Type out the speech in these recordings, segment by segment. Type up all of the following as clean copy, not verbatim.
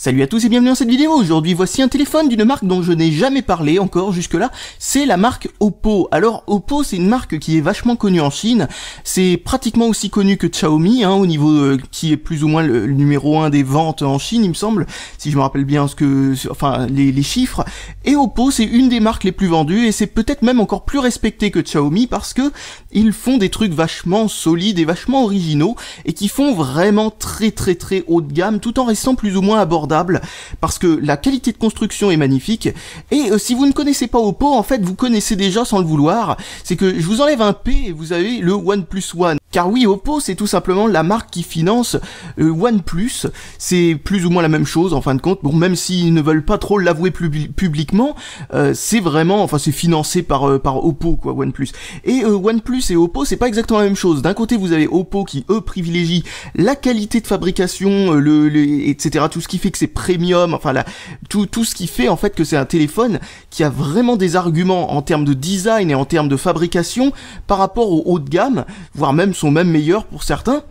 Salut à tous et bienvenue dans cette vidéo. Aujourd'hui, voici un téléphone d'une marque dont je n'ai jamais parlé encore jusque-là. C'est la marque Oppo. Alors, Oppo, c'est une marque qui est vachement connue en Chine. C'est pratiquement aussi connu que Xiaomi, au niveau qui est plus ou moins le numéro 1 des ventes en Chine, il me semble, si je me rappelle bien les chiffres. Et Oppo, c'est une des marques les plus vendues et c'est peut-être même encore plus respecté que Xiaomi parce que ils font des trucs vachement solides et vachement originaux et qui font vraiment très haut de gamme tout en restant plus ou moins abordable. Parce que la qualité de construction est magnifique et si vous ne connaissez pas Oppo, en fait vous connaissez déjà sans le vouloir. C'est que je vous enlève un P et vous avez le OnePlus One. Car oui, Oppo c'est tout simplement la marque qui finance OnePlus. C'est plus ou moins la même chose en fin de compte. Bon, même s'ils ne veulent pas trop l'avouer publiquement, c'est vraiment, c'est financé par Oppo quoi, OnePlus. Et OnePlus et Oppo c'est pas exactement la même chose. D'un côté vous avez Oppo qui eux privilégient la qualité de fabrication, etc. Tout ce qui fait que c'est premium, tout ce qui fait en fait que c'est un téléphone qui a vraiment des arguments en termes de design et en termes de fabrication par rapport au haut de gamme, voire même sont même meilleurs pour certains.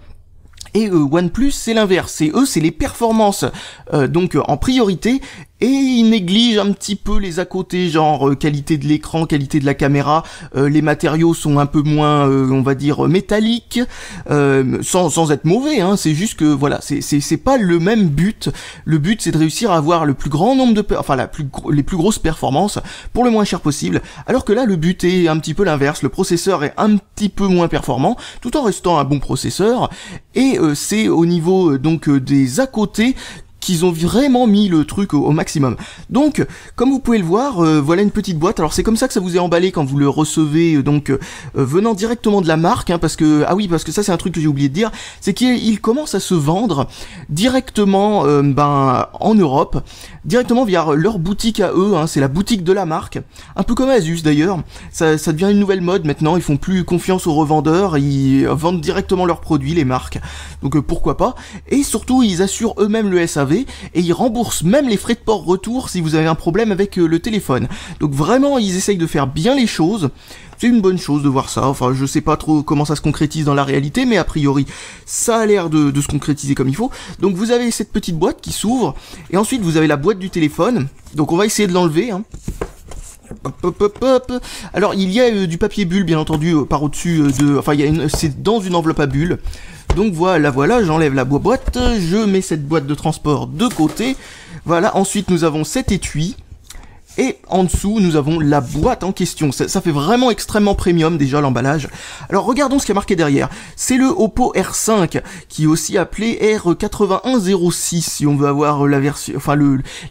Et OnePlus c'est l'inverse, c'est les performances donc en priorité. Et ils négligent un petit peu les à côté, genre qualité de l'écran, qualité de la caméra, les matériaux sont un peu moins, on va dire, métalliques, sans être mauvais, c'est juste que, voilà, c'est pas le même but. Le but, c'est de réussir à avoir le plus grand nombre de, les plus grosses performances pour le moins cher possible, alors que là, le but est un petit peu l'inverse. Le processeur est un petit peu moins performant, tout en restant un bon processeur, et c'est au niveau, donc, des à côté qu'ils ont vraiment mis le truc au maximum. Donc, comme vous pouvez le voir, voilà une petite boîte. Alors c'est comme ça que ça vous est emballé quand vous le recevez, venant directement de la marque, parce que ça c'est un truc que j'ai oublié de dire, c'est qu'il commence à se vendre directement, en Europe, directement via leur boutique à eux. C'est la boutique de la marque, un peu comme Asus d'ailleurs. Ça devient une nouvelle mode maintenant. Ils font plus confiance aux revendeurs, ils vendent directement leurs produits, les marques. Donc pourquoi pas. Et surtout, ils assurent eux-mêmes le SAV. Et ils remboursent même les frais de port-retour si vous avez un problème avec le téléphone. Donc vraiment, ils essayent de faire bien les choses. C'est une bonne chose de voir ça. Je sais pas trop comment ça se concrétise dans la réalité, mais a priori, ça a l'air de se concrétiser comme il faut. Donc vous avez cette petite boîte qui s'ouvre, et ensuite vous avez la boîte du téléphone. Donc on va essayer de l'enlever. Alors il y a du papier bulle bien entendu par au-dessus c'est dans une enveloppe à bulles. Donc voilà, j'enlève la boîte, je mets cette boîte de transport de côté. Voilà, ensuite nous avons cet étui. Et en dessous, nous avons la boîte en question. Ça fait vraiment extrêmement premium, déjà, l'emballage. Alors, regardons ce qui est marqué derrière. C'est le Oppo R5, qui est aussi appelé R8106, si on veut avoir la version,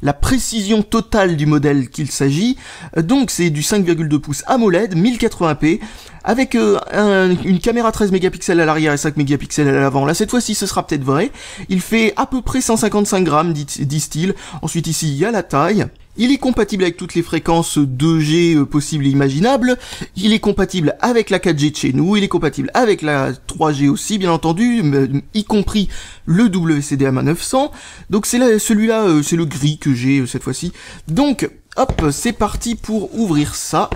la précision totale du modèle qu'il s'agit. Donc, c'est du 5,2 pouces AMOLED, 1080p, avec une caméra 13 mégapixels à l'arrière et 5 mégapixels à l'avant. Là, cette fois-ci, ce sera peut-être vrai. Il fait à peu près 155 grammes, disent-ils. Ensuite, ici, il y a la taille. Il est compatible avec toutes les fréquences 2G possibles et imaginables. Il est compatible avec la 4G de chez nous. Il est compatible avec la 3G aussi, bien entendu, y compris le WCDMA 900. Donc celui-là, c'est le gris que j'ai cette fois-ci. Donc, hop, c'est parti pour ouvrir ça.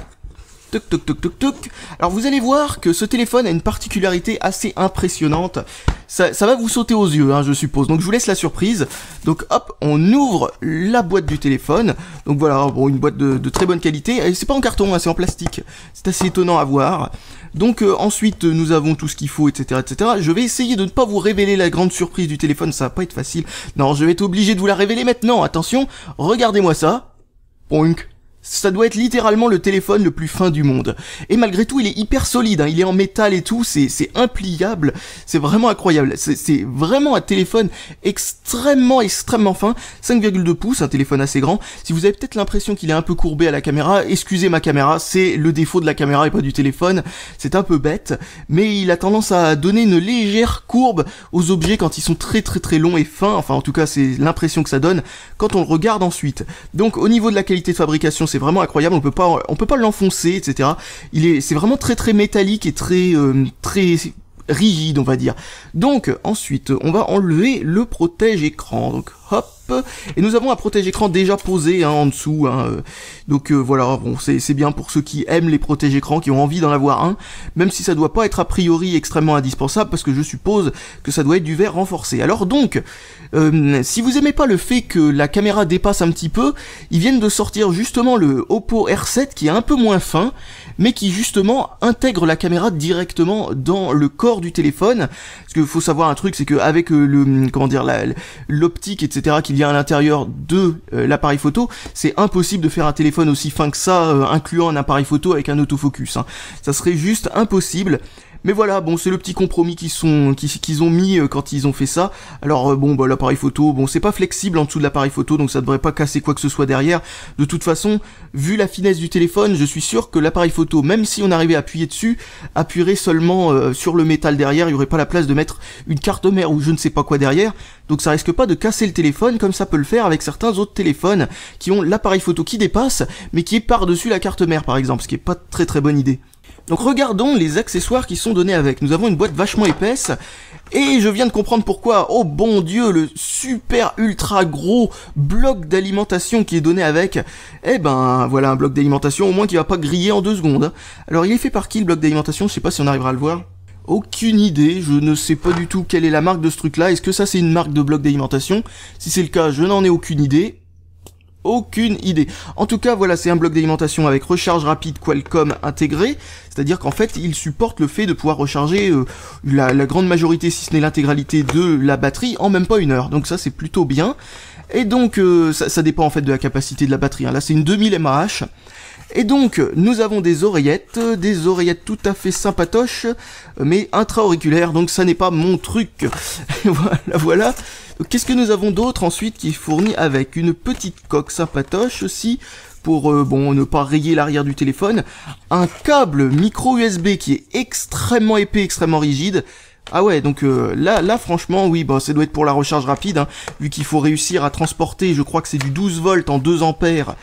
Toc. Alors vous allez voir que ce téléphone a une particularité assez impressionnante. Ça va vous sauter aux yeux, je suppose. Donc je vous laisse la surprise. Donc hop, on ouvre la boîte du téléphone. Donc voilà, une boîte de très bonne qualité. Et c'est pas en carton, c'est en plastique. C'est assez étonnant à voir. Donc ensuite nous avons tout ce qu'il faut, etc. Je vais essayer de ne pas vous révéler la grande surprise du téléphone, ça va pas être facile. Non, je vais être obligé de vous la révéler maintenant. Attention, regardez-moi ça. Ponk. Ça doit être littéralement le téléphone le plus fin du monde. Et malgré tout, il est hyper solide, il est en métal et tout, c'est impliable, c'est vraiment incroyable. C'est vraiment un téléphone extrêmement fin, 5,2 pouces, un téléphone assez grand. Si vous avez peut-être l'impression qu'il est un peu courbé à la caméra, excusez ma caméra, c'est le défaut de la caméra et pas du téléphone. C'est un peu bête, mais il a tendance à donner une légère courbe aux objets quand ils sont très très longs et fins. En tout cas, c'est l'impression que ça donne quand on le regarde ensuite. Donc au niveau de la qualité de fabrication, c'est vraiment incroyable, on peut pas l'enfoncer, etc. C'est vraiment très métallique et très rigide, on va dire. Donc ensuite, on va enlever le protège-écran. Donc hop, et nous avons un protège-écran déjà posé en dessous. Donc voilà, bon, c'est bien pour ceux qui aiment les protège-écrans, qui ont envie d'en avoir un, même si ça doit pas être a priori extrêmement indispensable, parce que je suppose que ça doit être du verre renforcé. Alors donc, si vous aimez pas le fait que la caméra dépasse un petit peu, ils viennent de sortir justement le Oppo R7 qui est un peu moins fin, mais qui justement intègre la caméra directement dans le corps du téléphone. Parce qu'il faut savoir un truc, c'est qu'avec l'optique, etc., qu'il y a à l'intérieur de l'appareil photo, c'est impossible de faire un téléphone aussi fin que ça, incluant un appareil photo avec un autofocus. Ça serait juste impossible. Mais voilà, bon, c'est le petit compromis qu'ils ont mis quand ils ont fait ça. Alors bon, bah, l'appareil photo, bon, c'est pas flexible en dessous de l'appareil photo, donc ça devrait pas casser quoi que ce soit derrière. De toute façon, vu la finesse du téléphone, je suis sûr que l'appareil photo, même si on arrivait à appuyer dessus, appuierait seulement sur le métal derrière. Il y aurait pas la place de mettre une carte mère ou je ne sais pas quoi derrière. Donc ça risque pas de casser le téléphone comme ça peut le faire avec certains autres téléphones qui ont l'appareil photo qui dépasse, mais qui est par-dessus la carte mère par exemple, ce qui est pas très très bonne idée. Donc regardons les accessoires qui sont donnés avec. Nous avons une boîte vachement épaisse, et je viens de comprendre pourquoi. Oh bon Dieu, le super ultra gros bloc d'alimentation qui est donné avec. Eh ben voilà un bloc d'alimentation au moins qui va pas griller en 2 secondes. Alors il est fait par qui le bloc d'alimentation? Je sais pas si on arrivera à le voir. Aucune idée, je ne sais pas du tout quelle est la marque de ce truc là. Est-ce que ça c'est une marque de bloc d'alimentation? Si c'est le cas, je n'en ai aucune idée. Aucune idée. En tout cas, voilà, c'est un bloc d'alimentation avec recharge rapide Qualcomm intégré, c'est-à-dire qu'en fait, il supporte le fait de pouvoir recharger la grande majorité, si ce n'est l'intégralité de la batterie, en même pas 1 heure. Donc ça, c'est plutôt bien. Et donc, ça dépend en fait de la capacité de la batterie. Là, c'est une 2000 mAh. Et donc, nous avons des oreillettes tout à fait sympatoches, mais intra-auriculaires, donc ça n'est pas mon truc. Voilà. Qu'est-ce que nous avons d'autre ensuite qui est fourni avec une petite coque sympatoche aussi, pour bon ne pas rayer l'arrière du téléphone, un câble micro USB qui est extrêmement épais, extrêmement rigide. Ah ouais, donc là franchement oui, bah ça doit être pour la recharge rapide, vu qu'il faut réussir à transporter, je crois que c'est du 12 volts en 2 ampères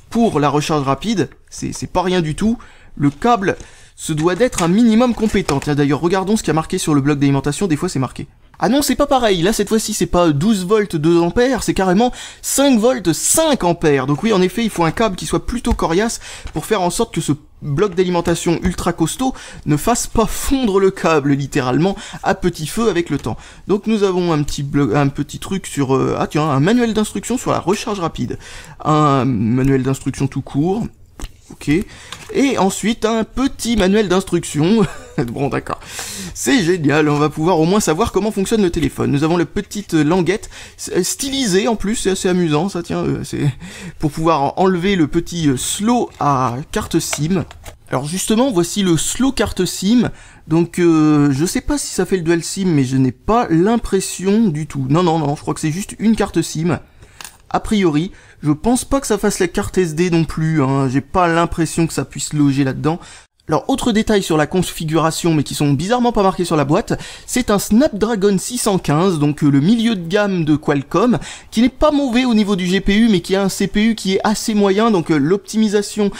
pour la recharge rapide, c'est pas rien du tout. Le câble, ce doit d'être un minimum compétent. Tiens d'ailleurs, regardons ce qu'il y a marqué sur le bloc d'alimentation, des fois c'est marqué. Ah non, c'est pas pareil, là cette fois-ci c'est pas 12 volts 2 ampères, c'est carrément 5 volts 5 ampères. Donc oui, en effet, il faut un câble qui soit plutôt coriace pour faire en sorte que ce bloc d'alimentation ultra costaud ne fasse pas fondre le câble littéralement à petit feu avec le temps. Donc nous avons un petit truc sur ah tiens, un manuel d'instruction sur la recharge rapide, un manuel d'instruction tout court. Ok, et ensuite un petit manuel d'instruction. Bon d'accord, c'est génial, on va pouvoir au moins savoir comment fonctionne le téléphone. Nous avons la petite languette stylisée en plus, c'est assez amusant ça, tiens, c'est pour pouvoir enlever le petit slow à carte SIM. Alors justement, voici le slow carte SIM. Donc je sais pas si ça fait le dual SIM, mais je n'ai pas l'impression du tout. Non, je crois que c'est juste une carte SIM. A priori, je pense pas que ça fasse la carte SD non plus, j'ai pas l'impression que ça puisse loger là-dedans. Alors, autre détail sur la configuration, mais qui sont bizarrement pas marqués sur la boîte, c'est un Snapdragon 615, donc le milieu de gamme de Qualcomm, qui n'est pas mauvais au niveau du GPU, mais qui a un CPU qui est assez moyen, donc l'optimisation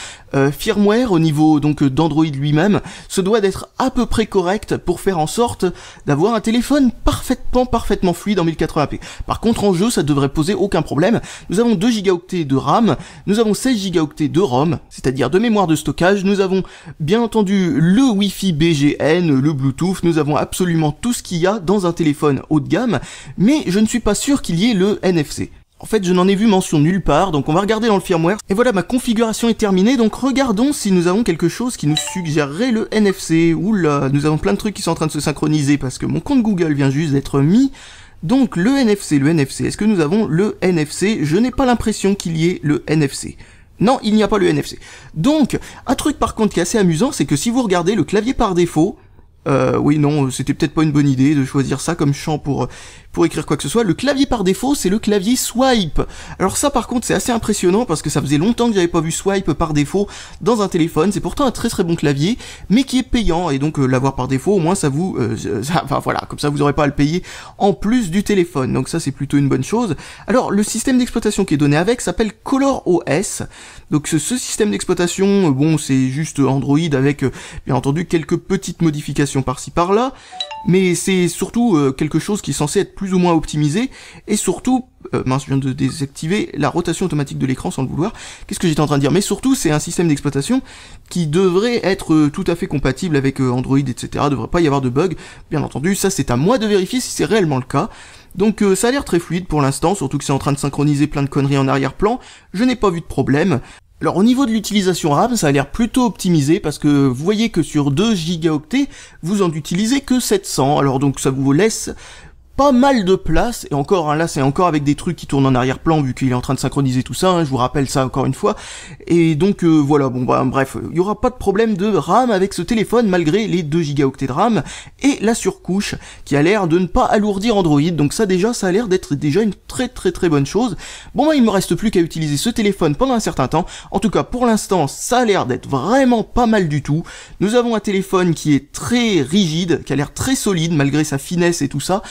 firmware au niveau donc d'Android lui-même, se doit d'être à peu près correct pour faire en sorte d'avoir un téléphone parfaitement fluide en 1080p. Par contre, en jeu, ça devrait poser aucun problème. Nous avons 2 Go de RAM, nous avons 16 Go de ROM, c'est-à-dire de mémoire de stockage, nous avons bien entendu le Wi-Fi BGN, le Bluetooth, nous avons absolument tout ce qu'il y a dans un téléphone haut de gamme, mais je ne suis pas sûr qu'il y ait le NFC. En fait, je n'en ai vu mention nulle part, donc on va regarder dans le firmware. Et voilà, ma configuration est terminée, donc regardons si nous avons quelque chose qui nous suggérerait le NFC. Oula, nous avons plein de trucs qui sont en train de se synchroniser parce que mon compte Google vient juste d'être mis. Donc le NFC, est-ce que nous avons le NFC? Je n'ai pas l'impression qu'il y ait le NFC. Non, il n'y a pas le NFC. Donc, un truc par contre qui est assez amusant, c'est que si vous regardez le clavier par défaut, oui, non, c'était peut-être pas une bonne idée de choisir ça comme champ pour écrire quoi que ce soit. Le clavier par défaut, c'est le clavier swipe. Alors ça, par contre, c'est assez impressionnant parce que ça faisait longtemps que j'avais pas vu swipe par défaut dans un téléphone. C'est pourtant un très bon clavier, mais qui est payant, et donc l'avoir par défaut, au moins ça vous... enfin voilà, comme ça vous aurez pas à le payer en plus du téléphone. Donc ça, c'est plutôt une bonne chose. Alors, le système d'exploitation qui est donné avec s'appelle ColorOS. Donc ce système d'exploitation, bon, c'est juste Android avec, bien entendu, quelques petites modifications par-ci par-là, mais c'est surtout quelque chose qui est censé être plus ou moins optimisé, et surtout mince, je viens de désactiver la rotation automatique de l'écran sans le vouloir. Qu'est-ce que j'étais en train de dire? Mais surtout, c'est un système d'exploitation qui devrait être tout à fait compatible avec Android, etc. Devrait pas y avoir de bug. Bien entendu, ça c'est à moi de vérifier si c'est réellement le cas. Donc ça a l'air très fluide pour l'instant, surtout que c'est en train de synchroniser plein de conneries en arrière-plan. Je n'ai pas vu de problème. Alors au niveau de l'utilisation RAM, ça a l'air plutôt optimisé parce que vous voyez que sur 2 gigaoctets, vous en utilisez que 700. Alors donc ça vous laisse pas mal de place, et encore, hein, là c'est encore avec des trucs qui tournent en arrière-plan vu qu'il est en train de synchroniser tout ça, hein, je vous rappelle ça encore une fois, et donc voilà, bon bah bref, il y aura pas de problème de RAM avec ce téléphone malgré les 2 gigaoctets de RAM, et la surcouche qui a l'air de ne pas alourdir Android, donc ça déjà, ça a l'air d'être déjà une très bonne chose. Bon bah il me reste plus qu'à utiliser ce téléphone pendant un certain temps, en tout cas pour l'instant ça a l'air d'être vraiment pas mal du tout. Nous avons un téléphone qui est très rigide, qui a l'air très solide malgré sa finesse et tout ça,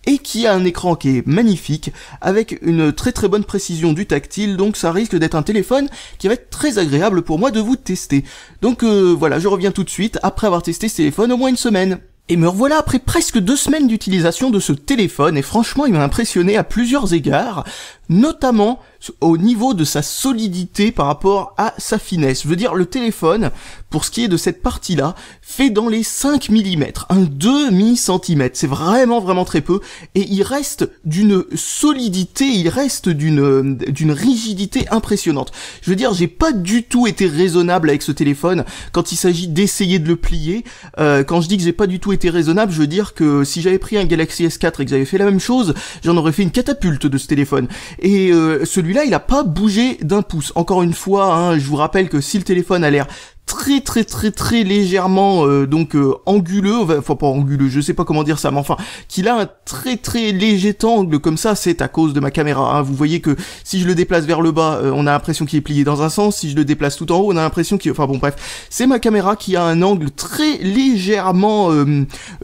et qui a un écran qui est magnifique, avec une très bonne précision du tactile, donc ça risque d'être un téléphone qui va être très agréable pour moi de vous tester. Donc voilà, je reviens tout de suite, après avoir testé ce téléphone au moins une semaine. Et me revoilà après presque 2 semaines d'utilisation de ce téléphone, et franchement il m'a impressionné à plusieurs égards, notamment au niveau de sa solidité par rapport à sa finesse. Je veux dire, le téléphone, pour ce qui est de cette partie-là, fait dans les 5 mm, un demi-centimètre. C'est vraiment très peu, et il reste d'une solidité, il reste d'une rigidité impressionnante. Je veux dire, j'ai pas du tout été raisonnable avec ce téléphone quand il s'agit d'essayer de le plier. Quand je dis que j'ai pas du tout été raisonnable, je veux dire que si j'avais pris un Galaxy S4 et que j'avais fait la même chose, j'en aurais fait une catapulte de ce téléphone. Et celui-là, il a pas bougé d'un pouce. Encore une fois, hein, je vous rappelle que si le téléphone a l'air très légèrement anguleux, enfin pas anguleux, je sais pas comment dire ça, mais enfin qu'il a un très léger angle comme ça, c'est à cause de ma caméra, hein. Vous voyez que si je le déplace vers le bas, on a l'impression qu'il est plié dans un sens, si je le déplace tout en haut, on a l'impression qu'il... Enfin bon bref, c'est ma caméra qui a un angle très légèrement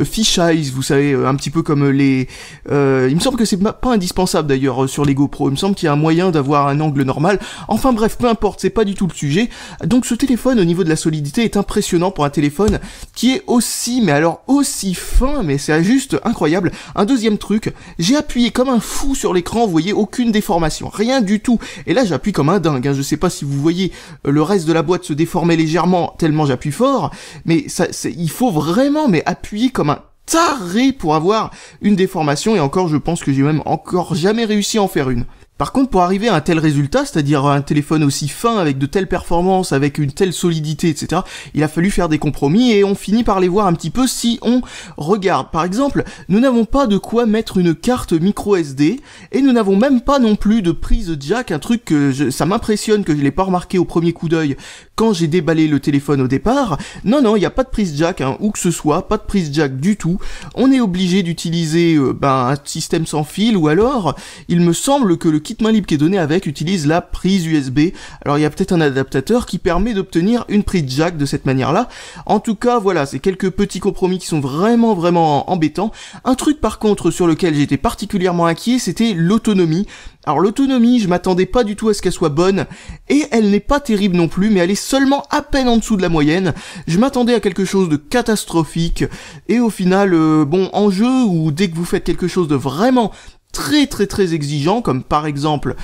fisheye, vous savez, un petit peu comme les... il me semble que c'est pas indispensable d'ailleurs sur les GoPro, il me semble qu'il y a un moyen d'avoir un angle normal, enfin bref, peu importe, c'est pas du tout le sujet. Donc ce téléphone au niveau de la solidité est impressionnant pour un téléphone qui est aussi, mais alors aussi fin, mais c'est juste incroyable. Un deuxième truc, j'ai appuyé comme un fou sur l'écran, vous voyez, aucune déformation, rien du tout. Et là j'appuie comme un dingue, hein. Je sais pas si vous voyez le reste de la boîte se déformer légèrement tellement j'appuie fort, mais ça, il faut vraiment appuyer comme un taré pour avoir une déformation, et encore je pense que j'ai même encore jamais réussi à en faire une. Par contre, pour arriver à un tel résultat, c'est-à-dire un téléphone aussi fin, avec de telles performances, avec une telle solidité, etc., il a fallu faire des compromis, et on finit par les voir un petit peu si on regarde. Par exemple, nous n'avons pas de quoi mettre une carte micro SD, et nous n'avons même pas non plus de prise jack, un truc que ça m'impressionne que je l'ai pas remarqué au premier coup d'œil quand j'ai déballé le téléphone au départ. Non, il n'y a pas de prise jack, hein, où que ce soit, pas de prise jack du tout. On est obligé d'utiliser un système sans fil, ou alors, il me semble que le kit main libre qui est donné avec utilise la prise USB. Alors il y a peut-être un adaptateur qui permet d'obtenir une prise jack de cette manière-là. En tout cas, voilà, c'est quelques petits compromis qui sont vraiment embêtants. Un truc par contre sur lequel j'étais particulièrement inquiet, c'était l'autonomie. Alors l'autonomie, je m'attendais pas du tout à ce qu'elle soit bonne, et elle n'est pas terrible non plus, mais elle est seulement à peine en dessous de la moyenne. Je m'attendais à quelque chose de catastrophique, et au final, en jeu, ou dès que vous faites quelque chose de vraiment très exigeant, comme par exemple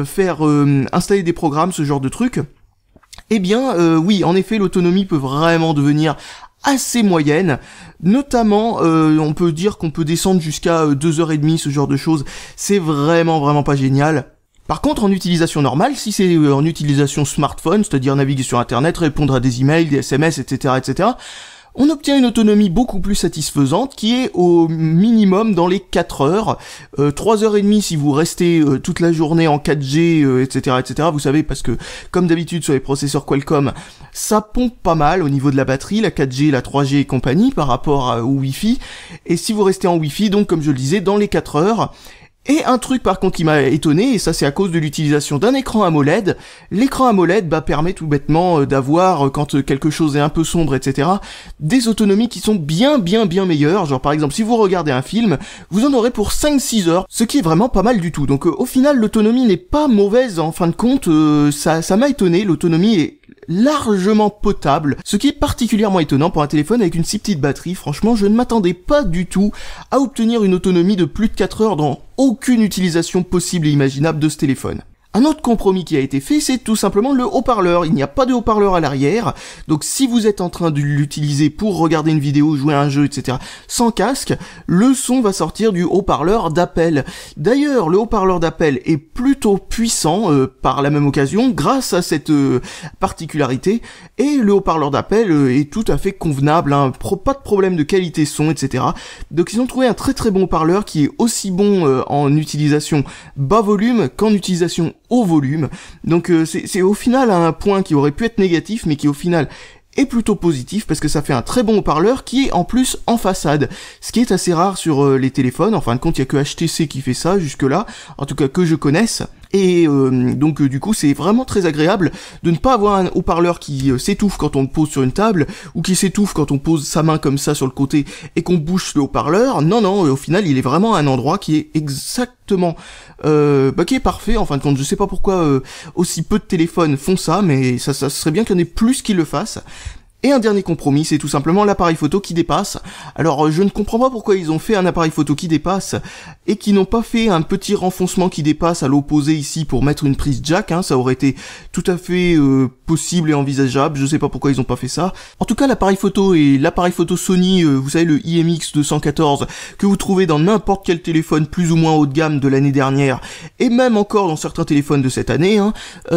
faire installer des programmes, ce genre de truc, eh bien oui, en effet, l'autonomie peut vraiment devenir assez moyenne, notamment on peut dire qu'on peut descendre jusqu'à 2h30, ce genre de choses. C'est vraiment pas génial. Par contre, en utilisation normale, si c'est en utilisation smartphone, c'est-à-dire naviguer sur internet, répondre à des emails, des SMS, etc., on obtient une autonomie beaucoup plus satisfaisante qui est au minimum dans les 4 heures, 3h30 si vous restez toute la journée en 4G, etc., vous savez, parce que comme d'habitude sur les processeurs Qualcomm, ça pompe pas mal au niveau de la batterie, la 4G, la 3G et compagnie par rapport au Wi-Fi, et si vous restez en Wi-Fi, donc comme je le disais, dans les 4 heures. Et un truc par contre qui m'a étonné, et ça c'est à cause de l'utilisation d'un écran AMOLED, l'écran AMOLED permet tout bêtement d'avoir, quand quelque chose est un peu sombre, etc., des autonomies qui sont bien meilleures. Genre par exemple si vous regardez un film, vous en aurez pour 5-6 heures, ce qui est vraiment pas mal du tout. Donc au final l'autonomie n'est pas mauvaise en fin de compte, ça m'a étonné, l'autonomie est largement potable, ce qui est particulièrement étonnant pour un téléphone avec une si petite batterie. Franchement, je ne m'attendais pas du tout à obtenir une autonomie de plus de 4 heures dans aucune utilisation possible et imaginable de ce téléphone. Un autre compromis qui a été fait, c'est tout simplement le haut-parleur. Il n'y a pas de haut-parleur à l'arrière, donc si vous êtes en train de l'utiliser pour regarder une vidéo, jouer à un jeu, etc., sans casque, le son va sortir du haut-parleur d'Apple. D'ailleurs, le haut-parleur d'Apple est plutôt puissant par la même occasion, grâce à cette particularité, et le haut-parleur d'Apple est tout à fait convenable, hein, pas de problème de qualité son, etc. Donc ils ont trouvé un très très bon haut-parleur qui est aussi bon en utilisation bas volume qu'en utilisation haut volume, donc c'est au final un point qui aurait pu être négatif, mais qui au final est plutôt positif, parce que ça fait un très bon haut-parleur qui est en plus en façade, ce qui est assez rare sur les téléphones. En fin de compte, il y a que HTC qui fait ça jusque là, en tout cas que je connaisse. Et donc du coup c'est vraiment très agréable de ne pas avoir un haut-parleur qui s'étouffe quand on le pose sur une table, ou qui s'étouffe quand on pose sa main comme ça sur le côté et qu'on bouge le haut-parleur. Non, au final il est vraiment à un endroit qui est exactement qui est parfait. En fin de compte, je sais pas pourquoi aussi peu de téléphones font ça, mais ça serait bien qu'il y en ait plus qui le fassent. Et un dernier compromis, c'est tout simplement l'appareil photo qui dépasse. Alors je ne comprends pas pourquoi ils ont fait un appareil photo qui dépasse et qui n'ont pas fait un petit renfoncement qui dépasse à l'opposé ici pour mettre une prise jack, hein. Ça aurait été tout à fait possible et envisageable. Je sais pas pourquoi ils ont pas fait ça. En tout cas, l'appareil photo et l'appareil photo Sony, vous savez, le IMX214 que vous trouvez dans n'importe quel téléphone plus ou moins haut de gamme de l'année dernière, et même encore dans certains téléphones de cette année, hein,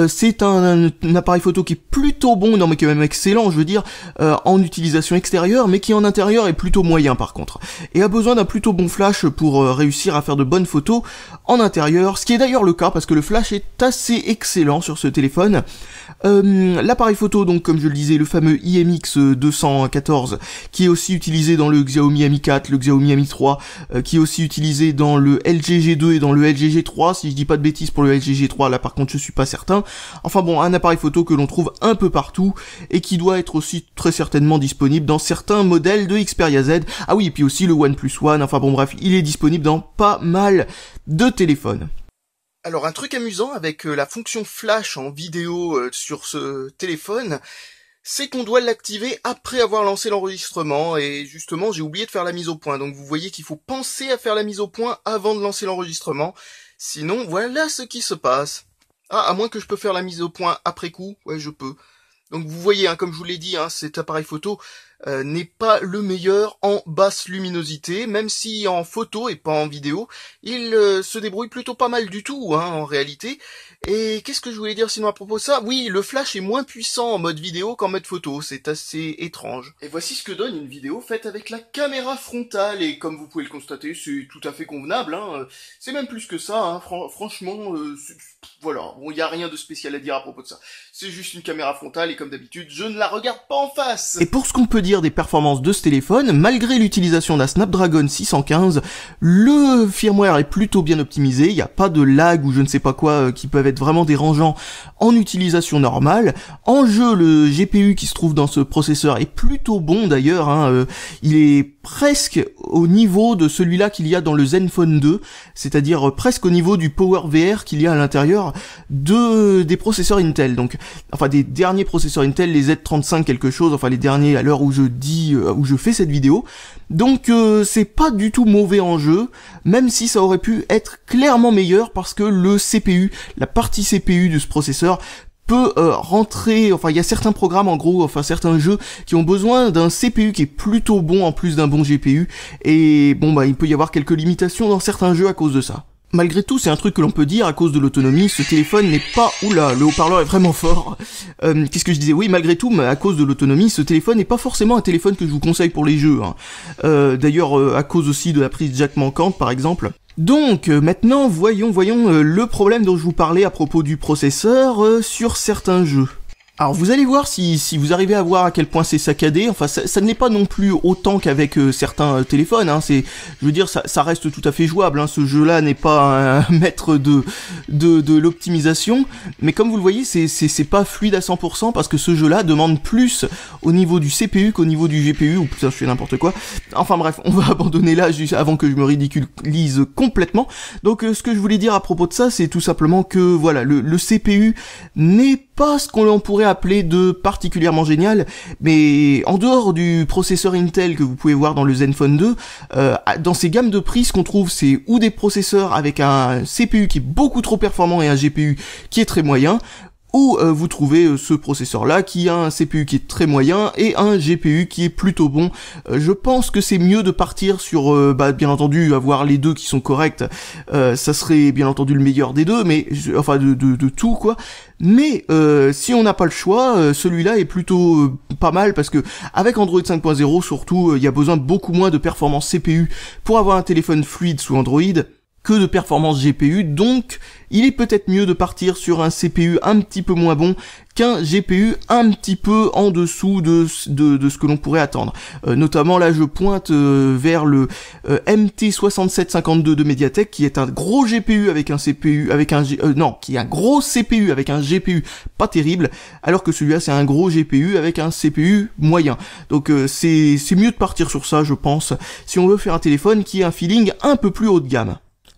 c'est un appareil photo qui est plutôt bon, non mais qui est même excellent, je veux dire, en utilisation extérieure, mais qui en intérieur est plutôt moyen par contre, et a besoin d'un plutôt bon flash pour réussir à faire de bonnes photos en intérieur, ce qui est d'ailleurs le cas parce que le flash est assez excellent sur ce téléphone. L'appareil photo, donc comme je le disais, le fameux IMX214, qui est aussi utilisé dans le Xiaomi Mi 4, le Xiaomi Mi 3, qui est aussi utilisé dans le LG G2 et dans le LG G3, si je dis pas de bêtises pour le LG G3, là par contre je suis pas certain. Enfin bon, un appareil photo que l'on trouve un peu partout, et qui doit être aussi très certainement disponible dans certains modèles de Xperia Z. Ah oui, et puis aussi le OnePlus One, enfin bon bref, il est disponible dans pas mal de téléphones. Alors un truc amusant avec la fonction flash en vidéo sur ce téléphone, c'est qu'on doit l'activer après avoir lancé l'enregistrement, et justement j'ai oublié de faire la mise au point, donc vous voyez qu'il faut penser à faire la mise au point avant de lancer l'enregistrement, sinon voilà ce qui se passe. Ah, à moins que je peux faire la mise au point après coup, ouais je peux. Donc vous voyez, hein, comme je vous l'ai dit, hein, cet appareil photo n'est pas le meilleur en basse luminosité, même si en photo et pas en vidéo, il se débrouille plutôt pas mal du tout, hein, en réalité. Et qu'est-ce que je voulais dire sinon à propos de ça? Oui, le flash est moins puissant en mode vidéo qu'en mode photo, c'est assez étrange. Et voici ce que donne une vidéo faite avec la caméra frontale, et comme vous pouvez le constater, c'est tout à fait convenable, hein. C'est même plus que ça, hein. Franchement, voilà, bon, il n'y a rien de spécial à dire à propos de ça. C'est juste une caméra frontale, et comme d'habitude, je ne la regarde pas en face. Et pour ce qu'on peut dire des performances de ce téléphone, malgré l'utilisation d'un Snapdragon 615, le firmware est plutôt bien optimisé, il n'y a pas de lag ou je ne sais pas quoi qui peuvent être vraiment dérangeants en utilisation normale. En jeu, le GPU qui se trouve dans ce processeur est plutôt bon d'ailleurs, hein, il est presque au niveau de celui-là qu'il y a dans le Zenfone 2, c'est-à-dire presque au niveau du PowerVR qu'il y a à l'intérieur des processeurs Intel, donc enfin des derniers processeurs Intel, les Z35 quelque chose, enfin les derniers à l'heure où je fais cette vidéo. Donc c'est pas du tout mauvais en jeu, même si ça aurait pu être clairement meilleur parce que le CPU, la partie CPU de ce processeur peut rentrer, enfin il y a certains programmes en gros, enfin certains jeux qui ont besoin d'un CPU qui est plutôt bon en plus d'un bon GPU, et bon bah il peut y avoir quelques limitations dans certains jeux à cause de ça. Malgré tout, c'est un truc que l'on peut dire, à cause de l'autonomie, ce téléphone n'est pas... Oula, le haut-parleur est vraiment fort. Qu'est-ce que je disais? Oui, malgré tout, mais à cause de l'autonomie, ce téléphone n'est pas forcément un téléphone que je vous conseille pour les jeux, hein. D'ailleurs, à cause aussi de la prise jack manquante, par exemple. Donc, maintenant, voyons le problème dont je vous parlais à propos du processeur sur certains jeux. Alors vous allez voir si vous arrivez à voir à quel point c'est saccadé, enfin ça ne l'est pas non plus autant qu'avec certains téléphones, hein, je veux dire ça reste tout à fait jouable, hein, ce jeu-là n'est pas un maître de l'optimisation, mais comme vous le voyez c'est pas fluide à 100% parce que ce jeu-là demande plus au niveau du CPU qu'au niveau du GPU, ou putain je fais n'importe quoi, enfin bref, on va abandonner là juste avant que je me ridiculise complètement. Donc ce que je voulais dire à propos de ça, c'est tout simplement que voilà, le CPU n'est pas ce qu'on pourrait pourrait appeler de particulièrement génial, mais en dehors du processeur Intel que vous pouvez voir dans le Zenfone 2, dans ces gammes de prix, ce qu'on trouve, c'est ou des processeurs avec un CPU qui est beaucoup trop performant et un GPU qui est très moyen, ou vous trouvez ce processeur-là qui a un CPU qui est très moyen et un GPU qui est plutôt bon. Je pense que c'est mieux de partir sur, bien entendu, avoir les deux qui sont corrects. Ça serait bien entendu le meilleur des deux, mais enfin de tout quoi. Mais si on n'a pas le choix, celui-là est plutôt pas mal parce que avec Android 5.0 surtout, il y a besoin de beaucoup moins de performance CPU pour avoir un téléphone fluide sous Android que de performance GPU, donc il est peut-être mieux de partir sur un CPU un petit peu moins bon qu'un GPU un petit peu en dessous de ce que l'on pourrait attendre. Notamment là je pointe vers le MT6752 de Mediatek qui est un gros GPU avec un CPU avec qui est un gros CPU avec un GPU pas terrible, alors que celui-là c'est un gros GPU avec un CPU moyen. Donc c'est mieux de partir sur ça je pense, si on veut faire un téléphone qui a un feeling un peu plus haut de gamme.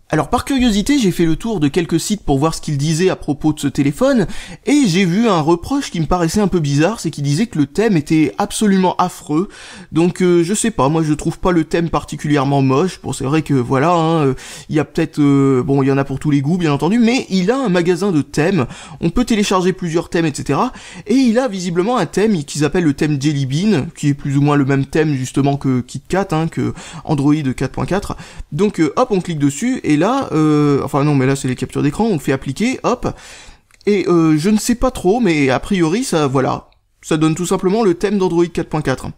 Alors par curiosité, j'ai fait le tour de quelques sites pour voir ce qu'ils disaient à propos de ce téléphone, et j'ai vu un reproche qui me paraissait un peu bizarre, c'est qu'ils disaient que le thème était absolument affreux. Donc je sais pas, moi je trouve pas le thème particulièrement moche. Bon, c'est vrai que voilà, il y a peut-être bon, il y en a pour tous les goûts bien entendu, mais il a un magasin de thèmes, on peut télécharger plusieurs thèmes, etc. Et il a visiblement un thème qu'ils appellent le thème Jelly Bean, qui est plus ou moins le même thème justement que KitKat, que Android 4.4. Donc hop, on clique dessus et là, enfin non, mais là c'est les captures d'écran, on le fait appliquer, hop, et je ne sais pas trop, mais a priori ça, voilà, ça donne tout simplement le thème d'Android 4.4.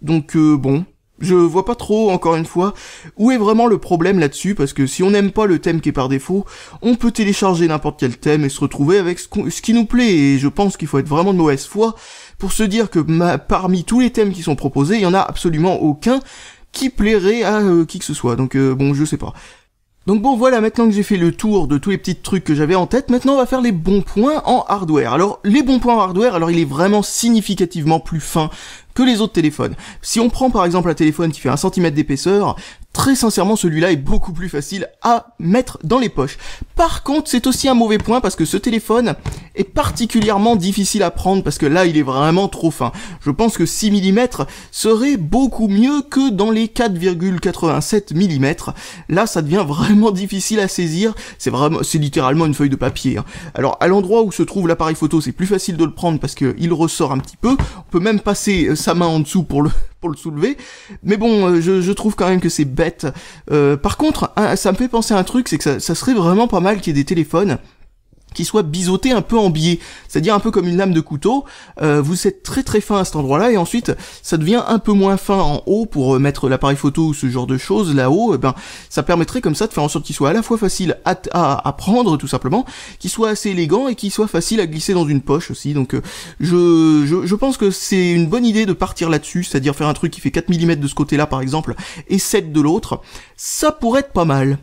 Donc bon, je vois pas trop, encore une fois, où est vraiment le problème là-dessus, parce que si on n'aime pas le thème qui est par défaut, on peut télécharger n'importe quel thème et se retrouver avec ce qui nous plaît, et je pense qu'il faut être vraiment de mauvaise foi pour se dire que parmi tous les thèmes qui sont proposés, il y en a absolument aucun qui plairait à qui que ce soit, donc bon, je sais pas. Donc bon, voilà, maintenant que j'ai fait le tour de tous les petits trucs que j'avais en tête, maintenant on va faire les bons points en hardware. Alors, les bons points en hardware, alors il est vraiment significativement plus fin que les autres téléphones. Si on prend par exemple un téléphone qui fait 1 cm d'épaisseur, très sincèrement celui-là est beaucoup plus facile à mettre dans les poches. Par contre, c'est aussi un mauvais point parce que ce téléphone est particulièrement difficile à prendre parce que là il est vraiment trop fin. Je pense que 6 mm serait beaucoup mieux que dans les 4,87 mm. Là ça devient vraiment difficile à saisir, c'est littéralement une feuille de papier. Alors à l'endroit où se trouve l'appareil photo, c'est plus facile de le prendre parce que il ressort un petit peu. On peut même passer sa main en dessous pour le soulever, mais bon, je trouve quand même que c'est bête. Par contre, ça me fait penser à un truc, c'est que ça serait vraiment pas mal qu'il y ait des téléphones qui soit biseauté un peu en biais, c'est-à-dire un peu comme une lame de couteau. Vous êtes très très fin à cet endroit-là et ensuite ça devient un peu moins fin en haut pour mettre l'appareil photo ou ce genre de choses là-haut. Ça permettrait comme ça de faire en sorte qu'il soit à la fois facile à prendre tout simplement, qu'il soit assez élégant et qu'il soit facile à glisser dans une poche aussi. Donc je pense que c'est une bonne idée de partir là-dessus, c'est-à-dire faire un truc qui fait 4 mm de ce côté-là par exemple et 7 de l'autre. Ça pourrait être pas mal.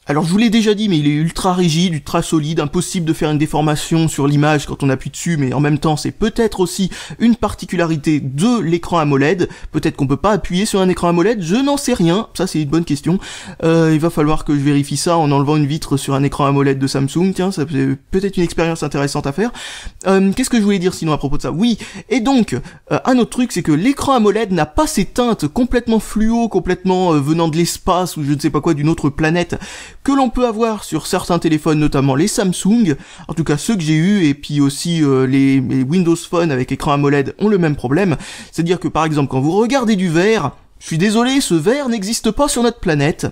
Alors je vous l'ai déjà dit, mais il est ultra rigide, ultra solide, impossible de faire une déformation sur l'image quand on appuie dessus, mais en même temps c'est peut-être aussi une particularité de l'écran AMOLED, peut-être qu'on peut pas appuyer sur un écran AMOLED, je n'en sais rien, ça c'est une bonne question, il va falloir que je vérifie ça en enlevant une vitre sur un écran AMOLED de Samsung, tiens, ça c'est peut-être une expérience intéressante à faire. Qu'est-ce que je voulais dire sinon à propos de ça? Oui, et donc, un autre truc c'est que l'écran AMOLED n'a pas ces teintes complètement fluo, complètement venant de l'espace ou je ne sais pas quoi, d'une autre planète, que l'on peut avoir sur certains téléphones, notamment les Samsung, en tout cas ceux que j'ai eu, et puis aussi les Windows Phone avec écran AMOLED ont le même problème, c'est-à-dire que par exemple quand vous regardez du vert, je suis désolé, ce vert n'existe pas sur notre planète.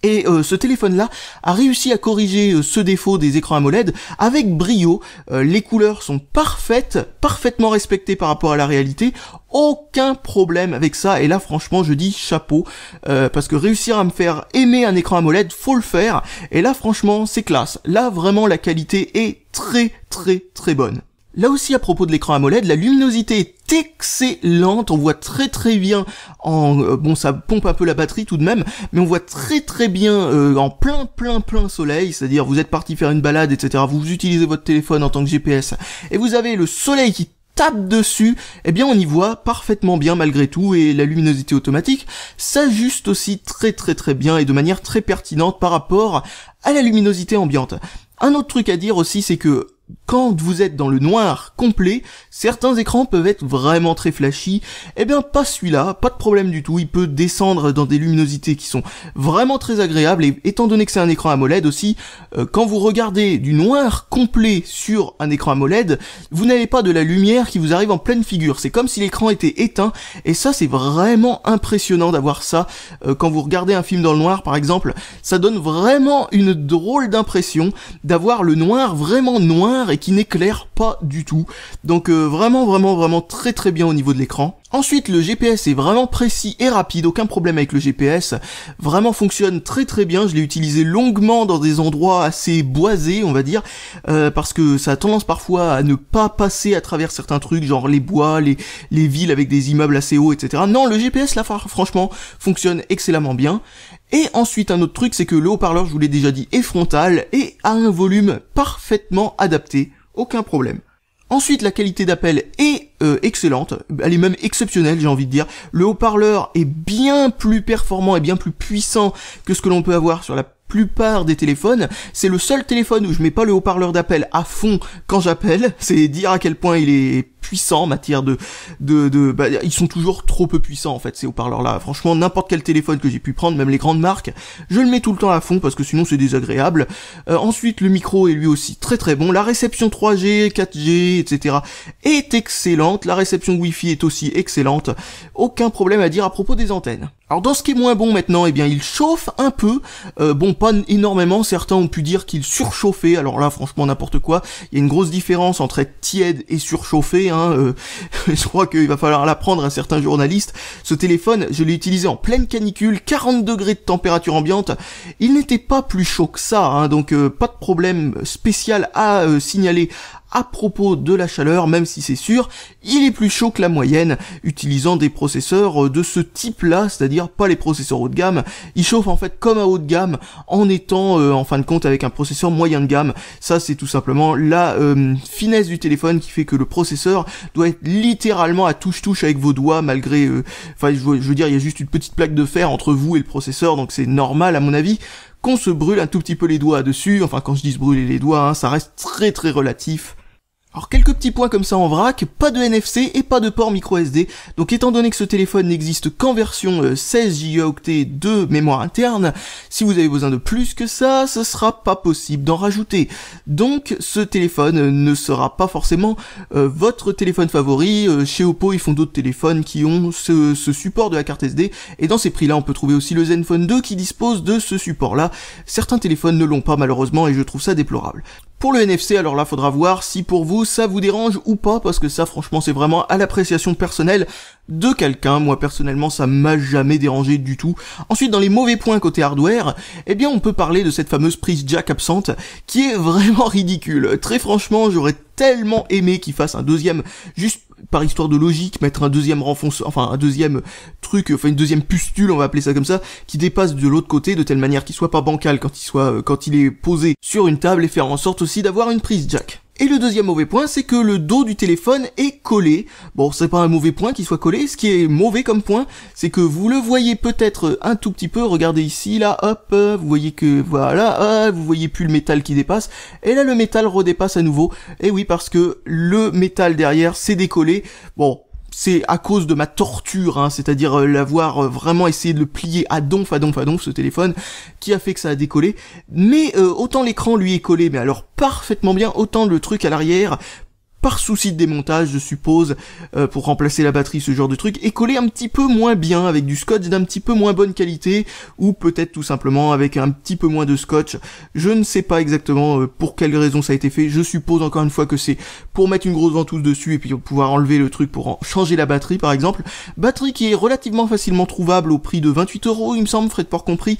Et ce téléphone-là a réussi à corriger ce défaut des écrans AMOLED avec brio. Les couleurs sont parfaitement respectées par rapport à la réalité. Aucun problème avec ça. Et là, franchement, je dis chapeau. Parce que réussir à me faire aimer un écran AMOLED, faut le faire. Et là, franchement, c'est classe. Là, vraiment, la qualité est très bonne. Là aussi à propos de l'écran AMOLED, la luminosité est excellente, on voit très bien bon ça pompe un peu la batterie tout de même, mais on voit très bien en plein soleil, c'est-à-dire vous êtes parti faire une balade, etc. Vous utilisez votre téléphone en tant que GPS et vous avez le soleil qui tape dessus, eh bien on y voit parfaitement bien malgré tout et la luminosité automatique s'ajuste aussi très bien et de manière très pertinente par rapport à la luminosité ambiante. Un autre truc à dire aussi, c'est que quand vous êtes dans le noir complet, certains écrans peuvent être vraiment très flashy. Eh bien pas celui-là, pas de problème du tout, il peut descendre dans des luminosités qui sont vraiment très agréables, et étant donné que c'est un écran AMOLED aussi, quand vous regardez du noir complet sur un écran AMOLED, vous n'avez pas de la lumière qui vous arrive en pleine figure, c'est comme si l'écran était éteint, et ça c'est vraiment impressionnant d'avoir ça. Quand vous regardez un film dans le noir par exemple, ça donne vraiment une drôle d'impression d'avoir le noir vraiment noir et qui n'éclaire pas du tout. Donc vraiment très très bien au niveau de l'écran. Ensuite, le GPS est vraiment précis et rapide, aucun problème avec le GPS, vraiment fonctionne très très bien, je l'ai utilisé longuement dans des endroits assez boisés, on va dire, parce que ça a tendance parfois à ne pas passer à travers certains trucs, genre les bois, les villes avec des immeubles assez hauts, etc. Non, le GPS là, franchement, fonctionne excellemment bien. Et ensuite, un autre truc, c'est que le haut-parleur, je vous l'ai déjà dit, est frontal et a un volume parfaitement adapté, aucun problème. Ensuite, la qualité d'appel est excellente, elle est même exceptionnelle, j'ai envie de dire. Le haut-parleur est bien plus performant et bien plus puissant que ce que l'on peut avoir sur la plupart des téléphones. C'est le seul téléphone où je mets pas le haut-parleur d'appel à fond quand j'appelle, c'est dire à quel point il est puissant en matière bah, ils sont toujours trop peu puissants en fait ces haut-parleurs là. Franchement, n'importe quel téléphone que j'ai pu prendre, même les grandes marques, je le mets tout le temps à fond parce que sinon c'est désagréable. Ensuite, le micro est lui aussi très très bon. La réception 3G, 4G, etc. est excellente. La réception Wi-Fi est aussi excellente. Aucun problème à dire à propos des antennes. Alors dans ce qui est moins bon maintenant, eh bien il chauffe un peu, bon pas énormément, certains ont pu dire qu'il surchauffait, alors là franchement n'importe quoi, il y a une grosse différence entre être tiède et surchauffé, je crois qu'il va falloir l'apprendre à certains journalistes. Ce téléphone, je l'ai utilisé en pleine canicule, 40 degrés de température ambiante, il n'était pas plus chaud que ça, donc pas de problème spécial à signaler à propos de la chaleur, même si c'est sûr, il est plus chaud que la moyenne, utilisant des processeurs de ce type-là, c'est-à-dire pas les processeurs haut de gamme. Il chauffe en fait comme un haut de gamme, en étant en fin de compte avec un processeur moyen de gamme. Ça c'est tout simplement la finesse du téléphone qui fait que le processeur doit être littéralement à touche-touche avec vos doigts, malgré... je veux dire, il y a juste une petite plaque de fer entre vous et le processeur, donc c'est normal à mon avis qu'on se brûle un tout petit peu les doigts dessus. Enfin, quand je dis se brûler les doigts, ça reste très très relatif. Alors quelques petits points comme ça en vrac, pas de NFC et pas de port micro SD, donc étant donné que ce téléphone n'existe qu'en version 16 Go de mémoire interne, si vous avez besoin de plus que ça, ce sera pas possible d'en rajouter. Donc ce téléphone ne sera pas forcément votre téléphone favori. Chez Oppo ils font d'autres téléphones qui ont ce support de la carte SD, et dans ces prix là on peut trouver aussi le Zenfone 2 qui dispose de ce support là. Certains téléphones ne l'ont pas malheureusement et je trouve ça déplorable. Pour le NFC, alors là, faudra voir si pour vous, ça vous dérange ou pas, parce que ça, franchement, c'est vraiment à l'appréciation personnelle de quelqu'un. Moi, personnellement, ça m'a jamais dérangé du tout. Ensuite, dans les mauvais points côté hardware, eh bien, on peut parler de cette fameuse prise jack absente, qui est vraiment ridicule. Très franchement, j'aurais tellement aimé qu'il fasse un deuxième, juste par histoire de logique, mettre un deuxième renfonceur, enfin un deuxième truc, enfin une deuxième pustule, on va appeler ça comme ça, qui dépasse de l'autre côté de telle manière qu'il soit pas bancal quand il est posé sur une table, et faire en sorte aussi d'avoir une prise jack. Et le deuxième mauvais point, c'est que le dos du téléphone est collé. Bon, c'est pas un mauvais point qu'il soit collé, ce qui est mauvais comme point, c'est que vous le voyez peut-être un tout petit peu, regardez ici, là, hop, vous voyez que, voilà, vous voyez plus le métal qui dépasse, et là le métal redépasse à nouveau, et oui, parce que le métal derrière s'est décollé. Bon, c'est à cause de ma torture, c'est-à-dire l'avoir vraiment essayé de le plier à donf, ce téléphone, qui a fait que ça a décollé. Mais autant l'écran lui est collé, mais alors parfaitement bien, autant le truc à l'arrière, par souci de démontage, je suppose, pour remplacer la batterie, ce genre de truc, est collé un petit peu moins bien, avec du scotch d'un petit peu moins bonne qualité, ou peut-être tout simplement avec un petit peu moins de scotch. Je ne sais pas exactement pour quelle raison ça a été fait. Je suppose encore une fois que c'est pour mettre une grosse ventouse dessus et puis pouvoir enlever le truc pour changer la batterie, par exemple. Batterie qui est relativement facilement trouvable au prix de 28 €, il me semble, frais de port compris,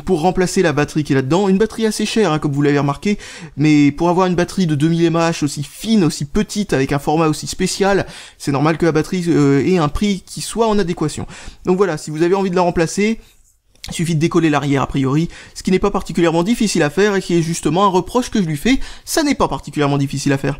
pour remplacer la batterie qui est là-dedans. Une batterie assez chère, comme vous l'avez remarqué, mais pour avoir une batterie de 2000 mAh aussi fine, aussi petite, avec un format aussi spécial, c'est normal que la batterie ait un prix qui soit en adéquation. Donc voilà, si vous avez envie de la remplacer, il suffit de décoller l'arrière a priori, ce qui n'est pas particulièrement difficile à faire et qui est justement un reproche que je lui fais, ça n'est pas particulièrement difficile à faire.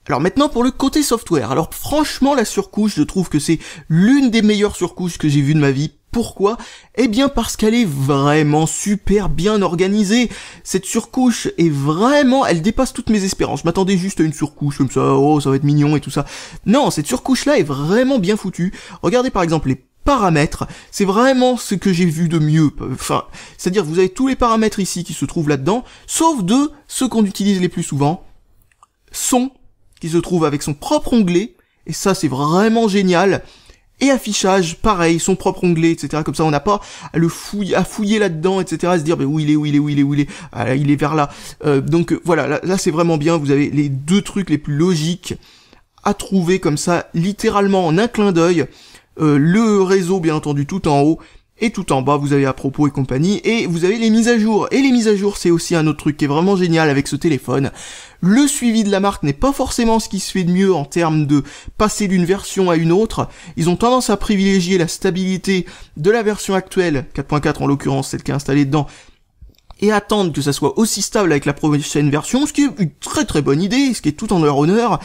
Alors maintenant pour le côté software, alors franchement la surcouche, je trouve que c'est l'une des meilleures surcouches que j'ai vues de ma vie. Pourquoi? Eh bien parce qu'elle est vraiment super bien organisée. Cette surcouche est vraiment, elle dépasse toutes mes espérances. Je m'attendais juste à une surcouche comme ça, oh ça va être mignon et tout ça. Non, cette surcouche là est vraiment bien foutue. Regardez par exemple les paramètres, c'est vraiment ce que j'ai vu de mieux. Enfin, c'est-à-dire vous avez tous les paramètres ici qui se trouvent là-dedans, sauf ceux qu'on utilise les plus souvent. Son, qui se trouve avec son propre onglet, et ça c'est vraiment génial. Et affichage, pareil, son propre onglet, etc. Comme ça, on n'a pas à fouiller là-dedans, etc. À se dire, où il est, ah, il est vers là. Donc voilà, là c'est vraiment bien. Vous avez les deux trucs les plus logiques à trouver comme ça, littéralement en un clin d'œil. Le réseau, bien entendu, tout en haut. Et tout en bas, vous avez à propos et compagnie, et vous avez les mises à jour. Et les mises à jour, c'est aussi un autre truc qui est vraiment génial avec ce téléphone. Le suivi de la marque n'est pas forcément ce qui se fait de mieux en termes de passer d'une version à une autre. Ils ont tendance à privilégier la stabilité de la version actuelle, 4.4 en l'occurrence, celle qui est installée dedans, et attendre que ça soit aussi stable avec la prochaine version, ce qui est une très très bonne idée, ce qui est tout en leur honneur,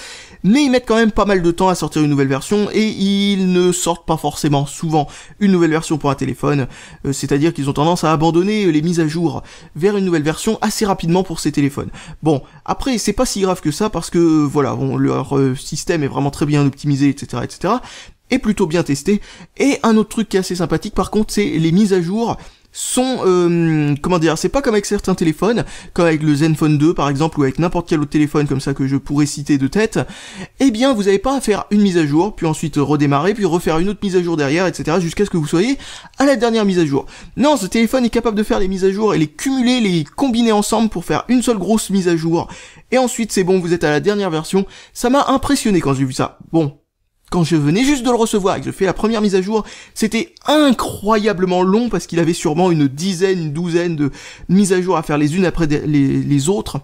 mais ils mettent quand même pas mal de temps à sortir une nouvelle version, et ils ne sortent pas forcément souvent une nouvelle version pour un téléphone, c'est-à-dire qu'ils ont tendance à abandonner les mises à jour vers une nouvelle version assez rapidement pour ces téléphones. Bon, après c'est pas si grave que ça, parce que voilà, bon, leur système est vraiment très bien optimisé, etc., etc., et plutôt bien testé. Et un autre truc qui est assez sympathique par contre, c'est les mises à jour sont, comment dire, c'est pas comme avec certains téléphones, comme avec le Zenfone 2 par exemple, ou avec n'importe quel autre téléphone comme ça que je pourrais citer de tête, eh bien vous avez pas à faire une mise à jour, puis ensuite redémarrer, puis refaire une autre mise à jour derrière, etc., jusqu'à ce que vous soyez à la dernière mise à jour. Non, ce téléphone est capable de faire les mises à jour et les cumuler, les combiner ensemble pour faire une seule grosse mise à jour, et ensuite c'est bon, vous êtes à la dernière version. Ça m'a impressionné quand j'ai vu ça. Bon, quand je venais juste de le recevoir et que je fais la première mise à jour, c'était incroyablement long parce qu'il avait sûrement une douzaine de mises à jour à faire les unes après les autres.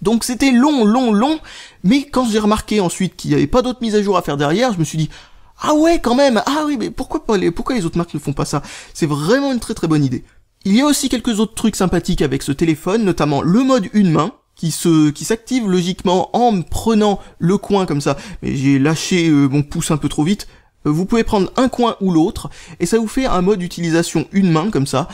Donc c'était long, mais quand j'ai remarqué ensuite qu'il n'y avait pas d'autres mises à jour à faire derrière, je me suis dit, ah ouais quand même, ah oui, mais pourquoi les autres marques ne font pas ça? C'est vraiment une très très bonne idée. Il y a aussi quelques autres trucs sympathiques avec ce téléphone, notamment le mode une main, qui s'active logiquement en me prenant le coin comme ça, mais j'ai lâché mon pouce un peu trop vite. Vous pouvez prendre un coin ou l'autre, et ça vous fait un mode d'utilisation une main comme ça,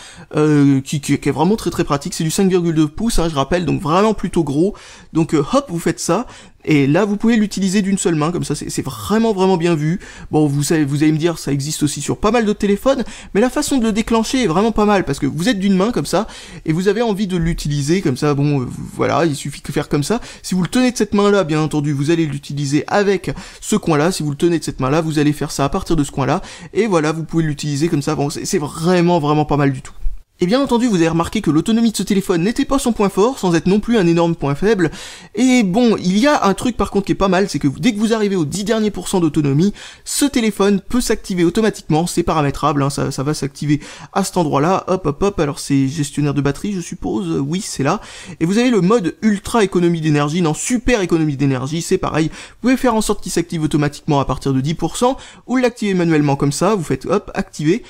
qui est vraiment très très pratique. C'est du 5,2 pouces, hein, je rappelle, donc vraiment plutôt gros. Donc hop, vous faites ça, et là vous pouvez l'utiliser d'une seule main comme ça. C'est vraiment bien vu. Bon, vous allez me dire, ça existe aussi sur pas mal d'autres téléphones, mais la façon de le déclencher est vraiment pas mal, parce que vous êtes d'une main comme ça, et vous avez envie de l'utiliser comme ça. Bon, voilà, il suffit de faire comme ça. Si vous le tenez de cette main-là, bien entendu, vous allez l'utiliser avec ce coin-là. Si vous le tenez de cette main-là, vous allez faire ça à partir de ce coin-là, et voilà, vous pouvez l'utiliser comme ça. Bon, c'est vraiment pas mal du tout. Et bien entendu, vous avez remarqué que l'autonomie de ce téléphone n'était pas son point fort, sans être non plus un énorme point faible. Et bon, il y a un truc par contre qui est pas mal, c'est que dès que vous arrivez aux 10 derniers pourcents d'autonomie, ce téléphone peut s'activer automatiquement, c'est paramétrable, hein, ça va s'activer à cet endroit-là, hop, alors c'est gestionnaire de batterie, je suppose, oui, c'est là. Et vous avez le mode ultra économie d'énergie, non, super économie d'énergie, c'est pareil. Vous pouvez faire en sorte qu'il s'active automatiquement à partir de 10%, ou l'activer manuellement comme ça, vous faites hop, activer.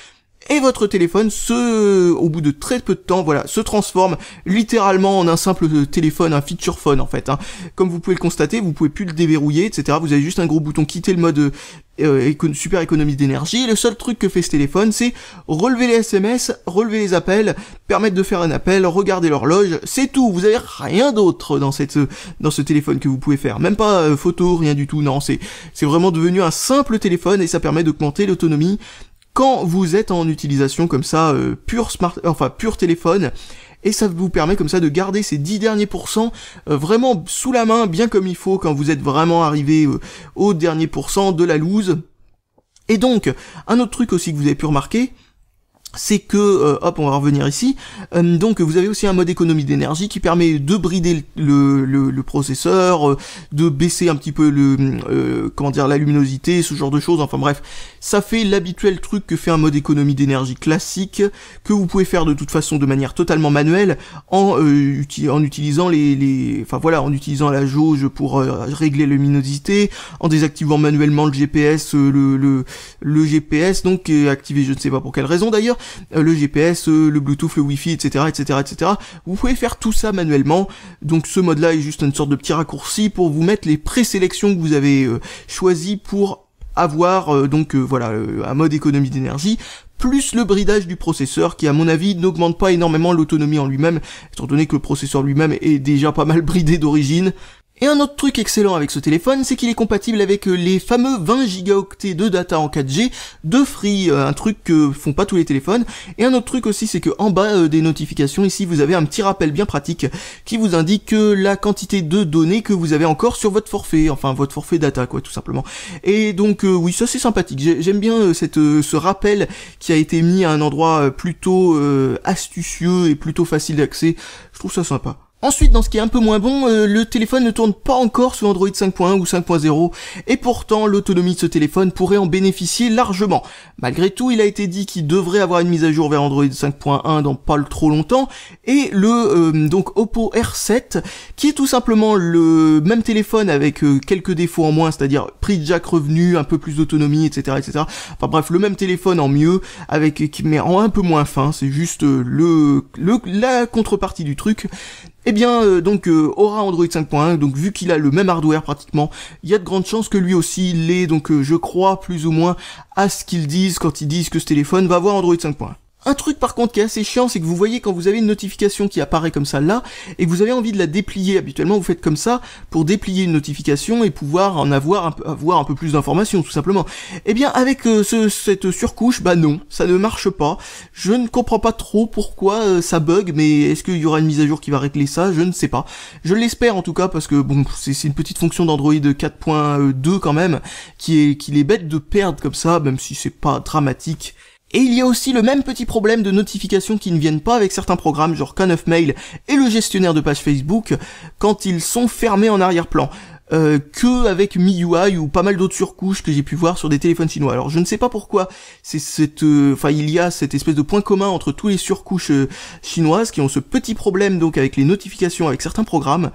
Et votre téléphone, au bout de très peu de temps, voilà, se transforme littéralement en un simple téléphone, un feature phone en fait. Hein. Comme vous pouvez le constater, vous pouvez plus le déverrouiller, etc. Vous avez juste un gros bouton quitter le mode super économie d'énergie. Le seul truc que fait ce téléphone, c'est relever les SMS, relever les appels, permettre de faire un appel, regarder l'horloge. C'est tout. Vous avez rien d'autre dans ce téléphone que vous pouvez faire. Même pas photo, rien du tout. Non, c'est vraiment devenu un simple téléphone et ça permet d'augmenter l'autonomie. Quand vous êtes en utilisation comme ça, pur téléphone, et ça vous permet comme ça de garder ces 10 derniers pourcents vraiment sous la main, bien comme il faut quand vous êtes vraiment arrivé au dernier pourcent de la loose. Et donc, un autre truc aussi que vous avez pu remarquer, c'est que, hop, on va revenir ici, donc vous avez aussi un mode économie d'énergie qui permet de brider le processeur, de baisser un petit peu la luminosité, ce genre de choses, enfin bref, ça fait l'habituel truc que fait un mode économie d'énergie classique, que vous pouvez faire de toute façon de manière totalement manuelle, en utilisant en utilisant la jauge pour régler la luminosité, en désactivant manuellement le GPS, le GPS, donc activé je ne sais pas pour quelle raison d'ailleurs, le GPS, le Bluetooth, le Wi-Fi, etc. Vous pouvez faire tout ça manuellement. Donc ce mode-là est juste une sorte de petit raccourci pour vous mettre les présélections que vous avez choisies pour avoir un mode économie d'énergie. plus le bridage du processeur qui à mon avis n'augmente pas énormément l'autonomie en lui-même, étant donné que le processeur lui-même est déjà pas mal bridé d'origine. Et un autre truc excellent avec ce téléphone, c'est qu'il est compatible avec les fameux 20 gigaoctets de data en 4G de Free, un truc que font pas tous les téléphones. Et un autre truc aussi, c'est que en bas des notifications, ici, vous avez un petit rappel bien pratique qui vous indique la quantité de données que vous avez encore sur votre forfait, enfin votre forfait data, quoi, tout simplement. Et donc oui, ça c'est sympathique. J'aime bien ce rappel qui a été mis à un endroit plutôt astucieux et plutôt facile d'accès. Je trouve ça sympa. Ensuite, dans ce qui est un peu moins bon, le téléphone ne tourne pas encore sous Android 5.1 ou 5.0, et pourtant l'autonomie de ce téléphone pourrait en bénéficier largement. Malgré tout, il a été dit qu'il devrait avoir une mise à jour vers Android 5.1 dans pas trop longtemps, et le donc Oppo R7, qui est tout simplement le même téléphone avec quelques défauts en moins, c'est-à-dire prise jack revenu, un peu plus d'autonomie, etc., etc. Enfin bref, le même téléphone en mieux, mais en un peu moins fin, c'est juste la contrepartie du truc. Eh bien, aura Android 5.1, donc vu qu'il a le même hardware pratiquement, il y a de grandes chances que lui aussi l'ait, donc je crois plus ou moins à ce qu'ils disent quand ils disent que ce téléphone va avoir Android 5.1. Un truc par contre qui est assez chiant, c'est que vous voyez quand vous avez une notification qui apparaît comme ça là, et que vous avez envie de la déplier, habituellement vous faites comme ça pour déplier une notification et pouvoir en avoir un peu plus d'informations tout simplement. Eh bien avec cette surcouche, bah non, ça ne marche pas. Je ne comprends pas trop pourquoi ça bug, mais est-ce qu'il y aura une mise à jour qui va régler ça? Je ne sais pas. Je l'espère en tout cas parce que bon, c'est une petite fonction d'Android 4.2 quand même, qu'il est bête de perdre comme ça, même si c'est pas dramatique. Et il y a aussi le même petit problème de notifications qui ne viennent pas avec certains programmes, genre K9 Mail et le gestionnaire de page Facebook, quand ils sont fermés en arrière-plan. Que avec MIUI ou pas mal d'autres surcouches que j'ai pu voir sur des téléphones chinois. Alors je ne sais pas pourquoi il y a cette espèce de point commun entre tous les surcouches chinoises qui ont ce petit problème donc avec les notifications avec certains programmes.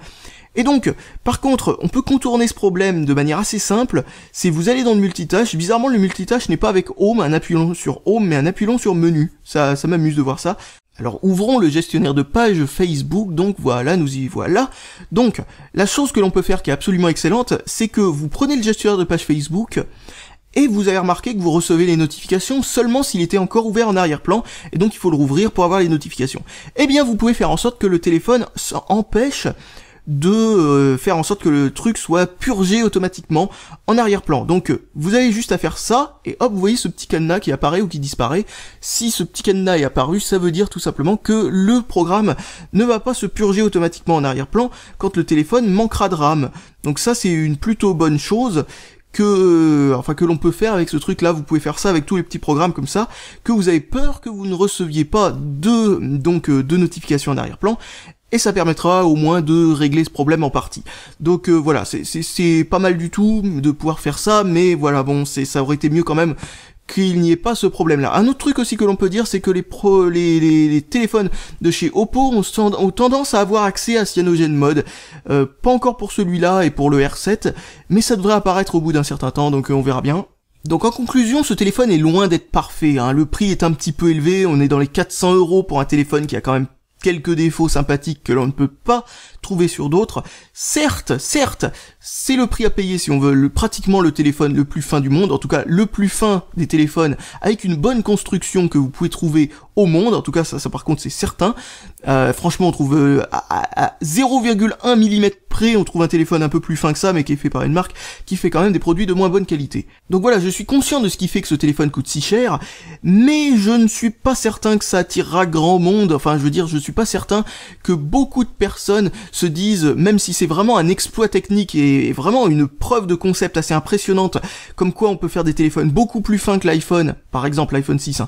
Et donc, par contre, on peut contourner ce problème de manière assez simple, c'est vous allez dans le multitâche, bizarrement le multitâche n'est pas avec Home, un appuyant sur Home, mais un appuyant sur Menu, ça m'amuse de voir ça. Alors ouvrons le gestionnaire de page Facebook, donc voilà, nous y voilà. Donc, la chose que l'on peut faire qui est absolument excellente, c'est que vous prenez le gestionnaire de page Facebook, et vous avez remarqué que vous recevez les notifications seulement s'il était encore ouvert en arrière-plan, et donc il faut le rouvrir pour avoir les notifications. Eh bien, vous pouvez faire en sorte que le téléphone empêche de faire en sorte que le truc soit purgé automatiquement en arrière-plan. Donc vous avez juste à faire ça, et hop, vous voyez ce petit cadenas qui apparaît ou qui disparaît. Si ce petit cadenas est apparu, ça veut dire tout simplement que le programme ne va pas se purger automatiquement en arrière-plan quand le téléphone manquera de RAM. Donc ça c'est une plutôt bonne chose que l'on peut faire avec ce truc là. Vous pouvez faire ça avec tous les petits programmes comme ça, que vous avez peur que vous ne receviez pas de notifications en arrière-plan, et ça permettra au moins de régler ce problème en partie. Donc voilà, c'est pas mal du tout de pouvoir faire ça, mais voilà, bon, ça aurait été mieux quand même qu'il n'y ait pas ce problème-là. Un autre truc aussi que l'on peut dire, c'est que les téléphones de chez Oppo ont tendance à avoir accès à Cyanogen Mode. Pas encore pour celui-là et pour le R7, mais ça devrait apparaître au bout d'un certain temps, donc on verra bien. Donc en conclusion, ce téléphone est loin d'être parfait, hein. Le prix est un petit peu élevé, on est dans les 400 € pour un téléphone qui a quand même quelques défauts sympathiques que l'on ne peut pas trouver sur d'autres. Certes, c'est le prix à payer si on veut pratiquement le téléphone le plus fin du monde, en tout cas le plus fin des téléphones, avec une bonne construction que vous pouvez trouver au monde, en tout cas ça par contre c'est certain. Franchement on trouve à 0,1 mm près, on trouve un téléphone un peu plus fin que ça, mais qui est fait par une marque qui fait quand même des produits de moins bonne qualité. Donc voilà, je suis conscient de ce qui fait que ce téléphone coûte si cher, mais je ne suis pas certain que ça attirera grand monde, enfin je veux dire, je suis pas certain que beaucoup de personnes se disent, même si c'est vraiment un exploit technique et vraiment une preuve de concept assez impressionnante, comme quoi on peut faire des téléphones beaucoup plus fins que l'iPhone, par exemple l'iPhone 6,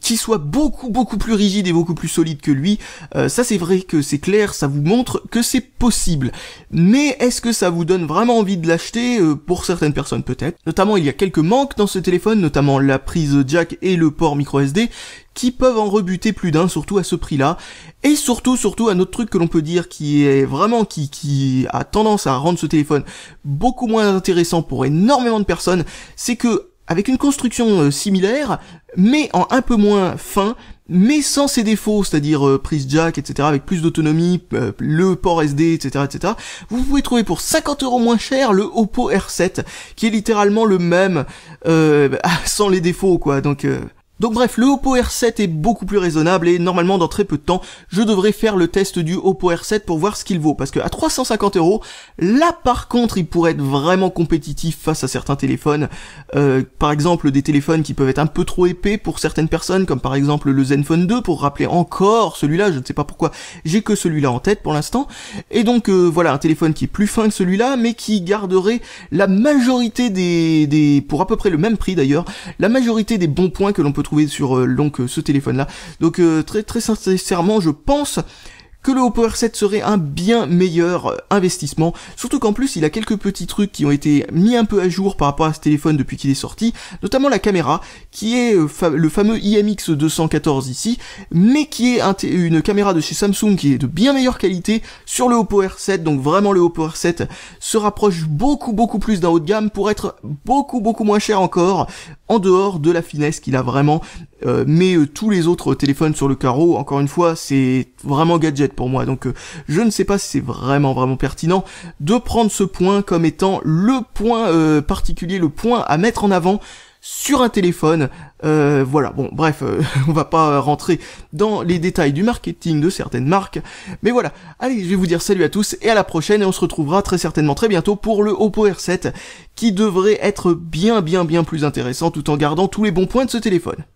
qui soient beaucoup plus rigides et beaucoup plus solides que lui. Ça c'est vrai que c'est clair, ça vous montre que c'est possible. Mais est-ce que ça vous donne vraiment envie de l'acheter? Pour certaines personnes peut-être. Notamment il y a quelques manques dans ce téléphone, notamment la prise jack et le port micro SD, qui peuvent en rebuter plus d'un, surtout à ce prix-là. Et surtout, un autre truc que l'on peut dire qui est vraiment, qui a tendance à rendre ce téléphone beaucoup moins intéressant pour énormément de personnes, c'est que, avec une construction similaire, mais en un peu moins fin, mais sans ses défauts, c'est-à-dire prise jack, etc., avec plus d'autonomie, le port SD, etc., vous pouvez trouver pour 50 € moins cher le Oppo R7, qui est littéralement le même, sans les défauts, quoi, donc... Donc bref, le Oppo R7 est beaucoup plus raisonnable et normalement dans très peu de temps, je devrais faire le test du Oppo R7 pour voir ce qu'il vaut. Parce que à 350 €, là par contre, il pourrait être vraiment compétitif face à certains téléphones. Par exemple, des téléphones qui peuvent être un peu trop épais pour certaines personnes, comme par exemple le Zenfone 2, pour rappeler encore celui-là, je ne sais pas pourquoi, j'ai que celui-là en tête pour l'instant. Et donc voilà, un téléphone qui est plus fin que celui-là, mais qui garderait la majorité pour à peu près le même prix d'ailleurs, la majorité des bons points que l'on peut trouver sur ce téléphone là. Donc très sincèrement, je pense que le Oppo R7 serait un bien meilleur investissement, surtout qu'en plus il a quelques petits trucs qui ont été mis un peu à jour par rapport à ce téléphone depuis qu'il est sorti, notamment la caméra, qui est le fameux IMX 214 ici, mais qui est une caméra de chez Samsung qui est de bien meilleure qualité sur le Oppo R7, donc vraiment le Oppo R7 se rapproche beaucoup plus d'un haut de gamme pour être beaucoup moins cher encore, en dehors de la finesse qu'il a vraiment, mais tous les autres téléphones sur le carreau, encore une fois, c'est vraiment gadget pour moi, donc je ne sais pas si c'est vraiment pertinent de prendre ce point comme étant le point particulier, le point à mettre en avant sur un téléphone. Voilà, bon bref, on va pas rentrer dans les détails du marketing de certaines marques, mais voilà, allez, je vais vous dire salut à tous et à la prochaine, et on se retrouvera très certainement très bientôt pour le Oppo R7 qui devrait être bien plus intéressant tout en gardant tous les bons points de ce téléphone.